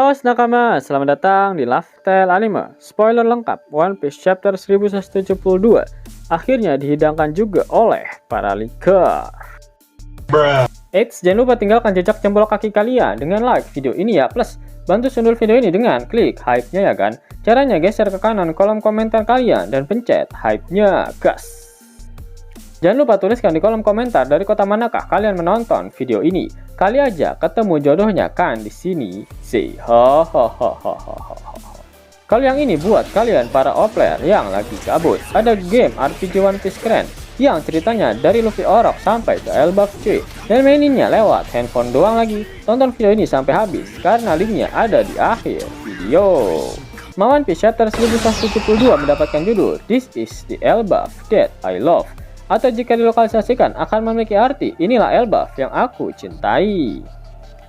Awas nakama, selamat datang di Lifestyle Anime. Spoiler lengkap One Piece chapter 1172 akhirnya dihidangkan juga oleh para leaker. Eits, jangan lupa tinggalkan jejak jempol kaki kalian dengan like video ini ya. Plus, bantu sundul video ini dengan klik hype-nya ya kan. Caranya geser ke kanan kolom komentar kalian dan pencet hype-nya, gas. Jangan lupa tuliskan di kolom komentar dari kota manakah kalian menonton video ini. Kali aja ketemu jodohnya kan di sini. Say ho ho ho ho ho ho. Kalau yang ini buat kalian para player yang lagi gabut. Ada game RPG One Piece keren yang ceritanya dari Luffy Orok sampai ke Elbaf cuy. Dan maininnya lewat handphone doang lagi. Tonton video ini sampai habis karena linknya ada di akhir video. One Piece chapter 1172 mendapatkan judul This is the Elbaf that I love. Atau jika dilokalisasikan akan memiliki arti inilah Elbaf yang aku cintai.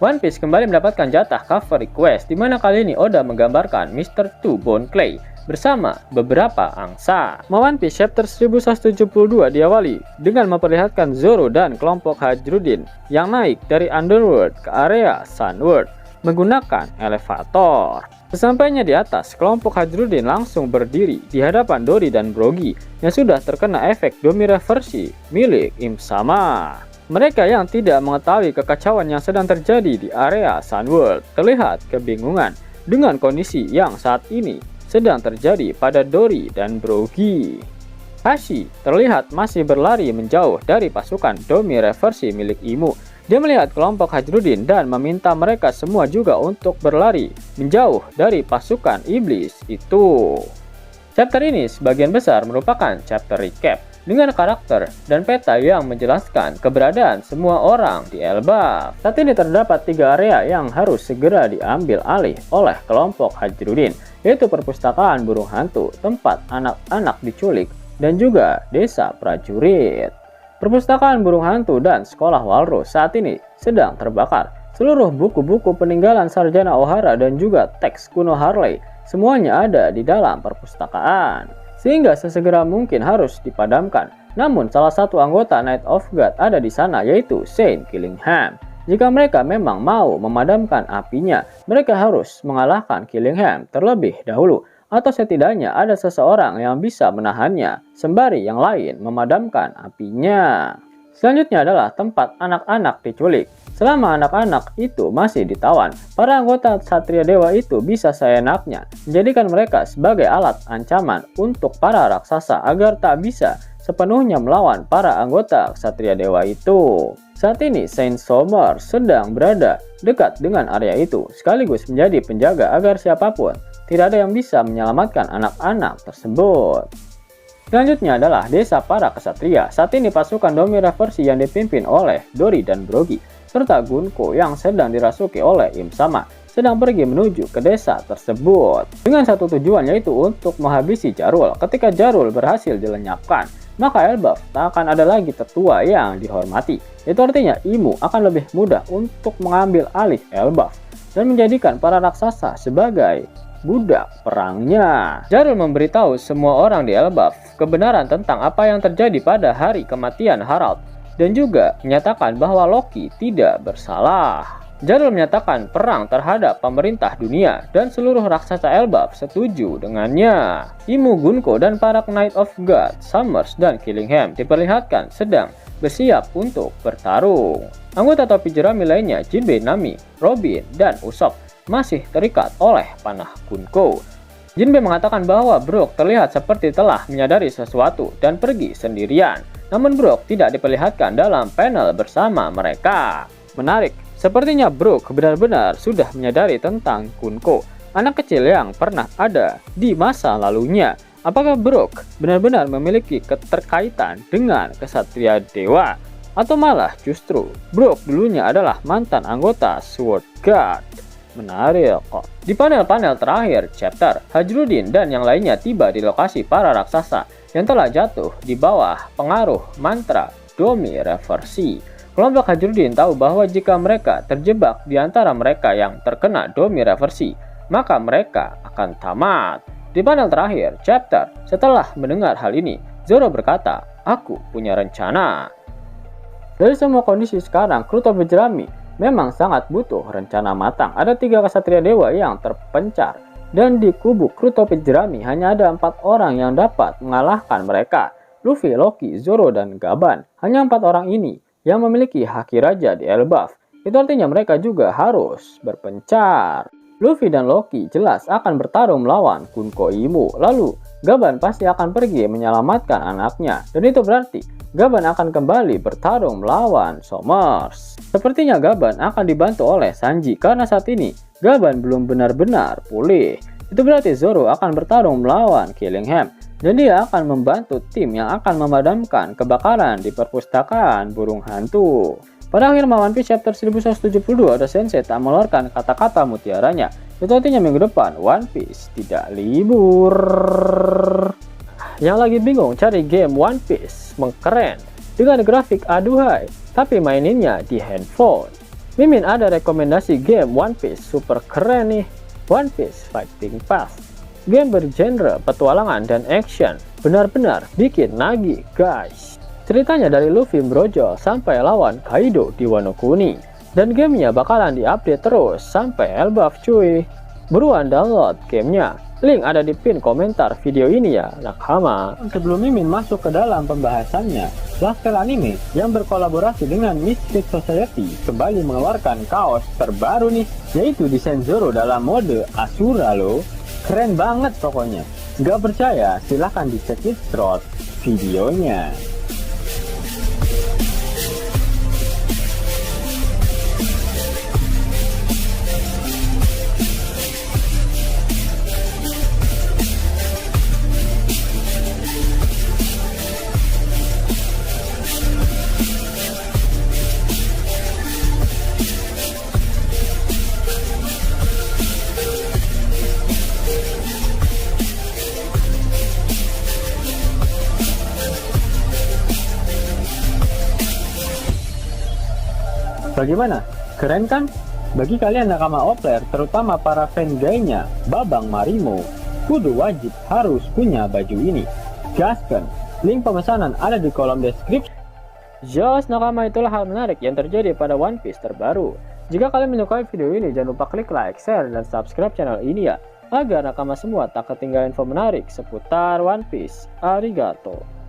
One Piece kembali mendapatkan jatah cover request di mana kali ini Oda menggambarkan Mr. Two Bone Clay bersama beberapa angsa. One Piece chapter 1172 diawali dengan memperlihatkan Zoro dan kelompok Hajrudin yang naik dari Underworld ke area Sunworld menggunakan elevator. Sesampainya di atas, kelompok Hajrudin langsung berdiri di hadapan Dory dan Brogy yang sudah terkena efek Domi reversi milik Im Sama. Mereka yang tidak mengetahui kekacauan yang sedang terjadi di area Sunworld terlihat kebingungan dengan kondisi yang saat ini sedang terjadi pada Dory dan Brogy. Hashi terlihat masih berlari menjauh dari pasukan Domi reversi milik Imu. Dia melihat kelompok Hajrudin dan meminta mereka semua juga untuk berlari menjauh dari pasukan iblis itu. Chapter ini sebagian besar merupakan chapter recap dengan karakter dan peta yang menjelaskan keberadaan semua orang di Elbaf. Saat ini terdapat 3 area yang harus segera diambil alih oleh kelompok Hajrudin, yaitu perpustakaan burung hantu, tempat anak-anak diculik, dan juga desa prajurit. Perpustakaan burung hantu dan sekolah walrus saat ini sedang terbakar. Seluruh buku-buku peninggalan Sarjana O'Hara dan juga teks kuno Harley semuanya ada di dalam perpustakaan, sehingga sesegera mungkin harus dipadamkan. Namun salah satu anggota Knight of God ada di sana, yaitu Saint Killingham. Jika mereka memang mau memadamkan apinya, mereka harus mengalahkan Killingham terlebih dahulu. Atau setidaknya ada seseorang yang bisa menahannya, sembari yang lain memadamkan apinya. Selanjutnya adalah tempat anak-anak diculik. Selama anak-anak itu masih ditawan, para anggota Ksatria Dewa itu bisa seenaknya menjadikan mereka sebagai alat ancaman untuk para raksasa agar tak bisa sepenuhnya melawan para anggota Ksatria Dewa itu. Saat ini Saint Sommer sedang berada dekat dengan area itu, sekaligus menjadi penjaga agar siapapun tidak ada yang bisa menyelamatkan anak-anak tersebut. Selanjutnya adalah desa para kesatria. Saat ini pasukan Domi reversi yang dipimpin oleh Dory dan Brogy serta Gunko yang sedang dirasuki oleh Im Sama sedang pergi menuju ke desa tersebut dengan satu tujuan, yaitu untuk menghabisi Jarul. Ketika Jarul berhasil dilenyapkan, maka Elbaf tak akan ada lagi tetua yang dihormati. Itu artinya Imu akan lebih mudah untuk mengambil alih Elbaf dan menjadikan para raksasa sebagai budak perangnya. Jarul memberitahu semua orang di Elbaf kebenaran tentang apa yang terjadi pada hari kematian Harald dan juga menyatakan bahwa Loki tidak bersalah. Jarul menyatakan perang terhadap pemerintah dunia dan seluruh raksasa Elbaf setuju dengannya. Imu, Gunko, dan para Knight of God, Summers, dan Killingham diperlihatkan sedang bersiap untuk bertarung. Anggota topi jerami lainnya, Jinbei, Nami, Robin, dan Usopp masih terikat oleh panah Gunko. Jinbei mengatakan bahwa Brook terlihat seperti telah menyadari sesuatu dan pergi sendirian. Namun Brook tidak diperlihatkan dalam panel bersama mereka. Menarik, sepertinya Brook benar-benar sudah menyadari tentang Gunko, anak kecil yang pernah ada di masa lalunya. Apakah Brook benar-benar memiliki keterkaitan dengan Ksatria Dewa? Atau malah justru Brook dulunya adalah mantan anggota Sword Guard? Menarik kok. Di panel-panel terakhir chapter, Hajrudin dan yang lainnya tiba di lokasi para raksasa yang telah jatuh di bawah pengaruh mantra Domi reversi. Kelompok Hajrudin tahu bahwa jika mereka terjebak di antara mereka yang terkena Domi reversi, maka mereka akan tamat. Di panel terakhir chapter, setelah mendengar hal ini, Zoro berkata, "Aku punya rencana." Dari semua kondisi sekarang, kru topi jerami memang sangat butuh rencana matang. Ada 3 kesatria dewa yang terpencar, dan di kubu kru topi jerami hanya ada 4 orang yang dapat mengalahkan mereka. Luffy, Loki, Zoro, dan Gaban. Hanya 4 orang ini yang memiliki haki raja di Elbaf. Itu artinya mereka juga harus berpencar. Luffy dan Loki jelas akan bertarung melawan Kunko Imo. Lalu Gaban pasti akan pergi menyelamatkan anaknya, dan itu berarti Gaban akan kembali bertarung melawan Somers. Sepertinya Gaban akan dibantu oleh Sanji karena saat ini Gaban belum benar-benar pulih. Itu berarti Zoro akan bertarung melawan Killingham, dan dia akan membantu tim yang akan memadamkan kebakaran di perpustakaan burung hantu. Pada akhir One Piece chapter 1172, ada Sensei tak mengeluarkan kata-kata mutiaranya. Itu artinya minggu depan One Piece tidak libur. Yang lagi bingung cari game One Piece mengkeren dengan grafik aduhai, tapi maininnya di handphone. Mimin ada rekomendasi game One Piece super keren nih. One Piece Fighting Pass. Game bergenre petualangan dan action. Benar-benar bikin nagih guys. Ceritanya dari Luffy brojol sampai lawan Kaido di Wano Kuni. Dan gamenya bakalan diupdate terus sampai Elbaf cuy. Buruan download gamenya. Link ada di pin komentar video ini ya, nakama. Sebelum Mimin masuk ke dalam pembahasannya, Lifestyle Anime yang berkolaborasi dengan Mystic Society kembali mengeluarkan kaos terbaru nih, yaitu desain Zoro dalam mode Asura loh. Keren banget pokoknya. Gak percaya? Silahkan dicek di short videonya. Bagaimana? Keren kan? Bagi kalian nakama Opler, terutama para fan gaynya Babang Marimo, kudu wajib harus punya baju ini. Gaskan, link pemesanan ada di kolom deskripsi. Jos nakama, itulah hal menarik yang terjadi pada One Piece terbaru. Jika kalian menyukai video ini, jangan lupa klik like, share, dan subscribe channel ini ya, agar nakama semua tak ketinggalan info menarik seputar One Piece. Arigato.